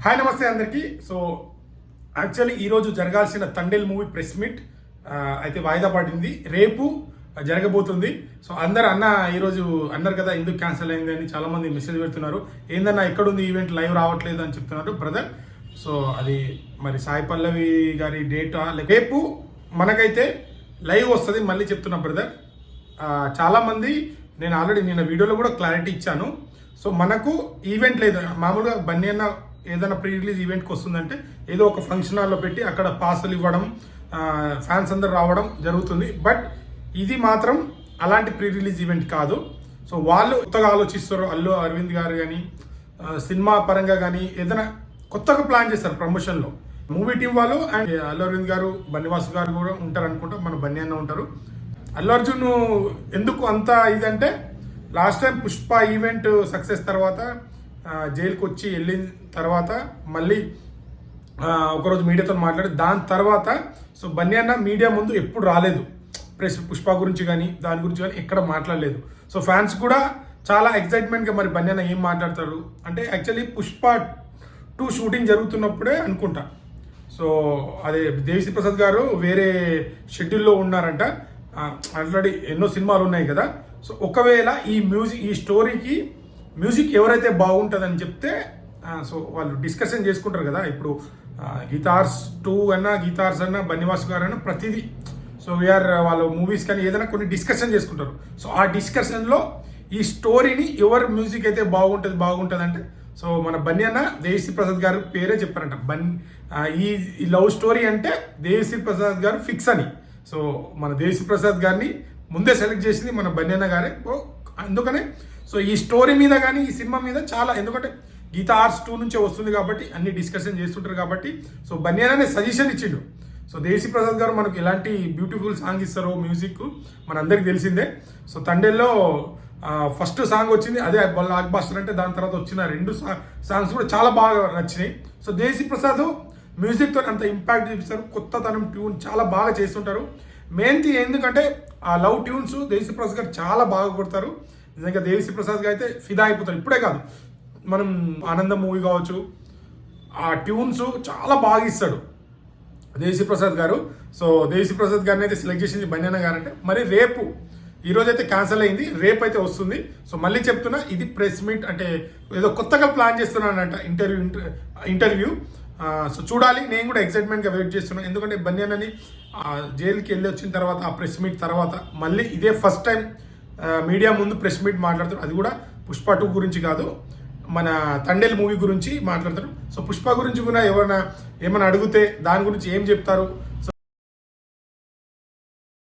Hi నమస్తే అందరికీ. So actually ఈరోజు జరగాల్సిన తండేల్ మూవీ ప్రెస్ మీట్ అయితే వాయిదా పడింది, రేపు జరగబోతుంది. సో అందరు అన్న ఈరోజు అన్నారు కదా ఎందుకు క్యాన్సిల్ అయింది అని చాలామంది మెసేజ్ పెడుతున్నారు. ఏందన్నా ఎక్కడుంది ఈవెంట్, లైవ్ రావట్లేదు అని చెప్తున్నారు బ్రదర్. సో అది మరి సాయి పల్లవి గారి డేటా రేపు మనకైతే లైవ్ వస్తుంది. మళ్ళీ చెప్తున్నా బ్రదర్, చాలామంది నేను ఆల్రెడీ నిన్న వీడియోలో కూడా క్లారిటీ ఇచ్చాను. సో మనకు ఈవెంట్ లేదు. మామూలుగా బన్నీ అన్న ఏదైనా ప్రీ రిలీజ్ ఈవెంట్కి వస్తుందంటే ఏదో ఒక ఫంక్షన్ హాల్లో పెట్టి అక్కడ పాసులు ఇవ్వడం, ఫ్యాన్స్ అందరు రావడం జరుగుతుంది. బట్ ఇది మాత్రం అలాంటి ప్రీ రిలీజ్ ఈవెంట్ కాదు. సో వాళ్ళు కొత్తగా ఆలోచిస్తారు. అల్లు అరవింద్ గారు కానీ సినిమా పరంగా కానీ ఏదైనా కొత్తగా ప్లాన్ చేస్తారు ప్రమోషన్లో. మూవీ టీం వాళ్ళు అండ్ అల్లు అరవింద్ గారు, బన్నివాసు గారు కూడా ఉంటారు అనుకుంటా, మన బన్నీ అన్న ఉంటారు. అల్లు అర్జున్ ఎందుకు అంత ఇదంటే last time Pushpa event success తర్వాత జైలుకి వచ్చి వెళ్ళిన తర్వాత మళ్ళీ ఒకరోజు మీడియాతో మాట్లాడి దాని తర్వాత సో బన్నీ అన్న మీడియా ముందు ఎప్పుడు రాలేదు. పుష్ప గురించి కానీ దాని గురించి కానీ ఎక్కడ మాట్లాడలేదు. సో ఫ్యాన్స్ కూడా చాలా ఎక్సైట్మెంట్గా మరి బన్నీ అన్న ఏం మాట్లాడతారు అంటే యాక్చువల్లీ పుష్ప 2 షూటింగ్ జరుగుతున్నప్పుడే అనుకుంటా. సో అదే దేవిశ్రీ ప్రసాద్ గారు వేరే షెడ్యూల్లో ఉన్నారంట. ఆల్రెడీ ఎన్నో సినిమాలు ఉన్నాయి కదా. సో ఒకవేళ ఈ స్టోరీకి మ్యూజిక్ ఎవరైతే బాగుంటుందని చెప్తే సో వాళ్ళు డిస్కషన్ చేసుకుంటారు కదా. ఇప్పుడు గీతార్స్ 2 అన్నా గీతార్స్ అన్నా బన్నివాస్ గారు అన్నా ప్రతిదీ సో వీఆర్ వాళ్ళ మూవీస్ కానీ ఏదైనా కొన్ని డిస్కషన్ చేసుకుంటారు. సో ఆ డిస్కషన్లో ఈ స్టోరీని ఎవరు మ్యూజిక్ అయితే బాగుంటుంది అంటే సో మన బన్నీ అన్న దేవిశ్రీ ప్రసాద్ గారు పేరే చెప్పారంట. ఈ లవ్ స్టోరీ అంటే దేవిశ్రీ ప్రసాద్ గారు ఫిక్స్ అని. సో మన దేవిశ్రీ ప్రసాద్ గారిని ముందే సెలెక్ట్ చేసింది మన బన్నీ అన్న గారే. అందుకనే సో ఈ స్టోరీ మీద కానీ ఈ సినిమా మీద చాలా, ఎందుకంటే గీతా ఆర్ట్స్ 2 నుంచే వస్తుంది కాబట్టి అన్ని డిస్కషన్ చేస్తుంటారు కాబట్టి సో బన్నీ అన్ననే సజెషన్ ఇచ్చిండు. సో దేవిశ్రీ ప్రసాద్ గారు మనకు ఎలాంటి బ్యూటిఫుల్ సాంగ్ ఇస్తారో మ్యూజిక్ మనందరికి తెలిసిందే. సో తండేల్లో ఫస్ట్ సాంగ్ వచ్చింది, అదే బ్లాక్ బాస్టర్ అంటే. దాని తర్వాత వచ్చిన 2 సాంగ్స్ కూడా చాలా బాగా నచ్చినాయి. సో దేవిశ్రీ ప్రసాద్ మ్యూజిక్తో అంత ఇంపాక్ట్ చూపిస్తారు. కొత్తతనం ట్యూన్ చాలా బాగా చేస్తుంటారు. మెయిన్ థింగ్ ఎందుకంటే ఆ లవ్ ట్యూన్స్ దేవిశ్రీ ప్రసాద్ గారు చాలా బాగా కొడతారు. నిజంగా దేవిశ్రీ ప్రసాద్ గారు అయితే ఫిదా అయిపోతారు. ఇప్పుడే కాదు, మనం ఆనందం మూవీ కావచ్చు, ఆ ట్యూన్స్ చాలా బాగా ఇస్తాడు దేవిశ్రీ ప్రసాద్ గారు. సో దేవిశ్రీ ప్రసాద్ గారిని అయితే సెలెక్ట్ చేసింది బన్నీ అన్న గారు అంటే. మరి రేపు ఈరోజైతే క్యాన్సిల్ అయింది, రేపు అయితే వస్తుంది. సో మళ్ళీ చెప్తున్నా, ఇది ప్రెస్ మీట్ అంటే ఏదో కొత్తగా ప్లాన్ చేస్తున్నానంట ఇంటర్వ్యూ. సో చూడాలి. నేను కూడా ఎక్సైట్మెంట్గా వెయిట్ చేస్తున్నాను. ఎందుకంటే బన్నీ అన్నని జైలుకి వెళ్ళి వచ్చిన తర్వాత ఆ ప్రెస్ మీట్ తర్వాత మళ్ళీ ఇదే ఫస్ట్ టైం మీడియా ముందు ప్రెస్ మీట్ మాట్లాడతారు. అది కూడా పుష్ప 2 గురించి కాదు, మన తండేల్ మూవీ గురించి మాట్లాడతారు. సో పుష్ప గురించి కూడా ఏమైనా అడిగితే దాని గురించి ఏం చెప్తారు.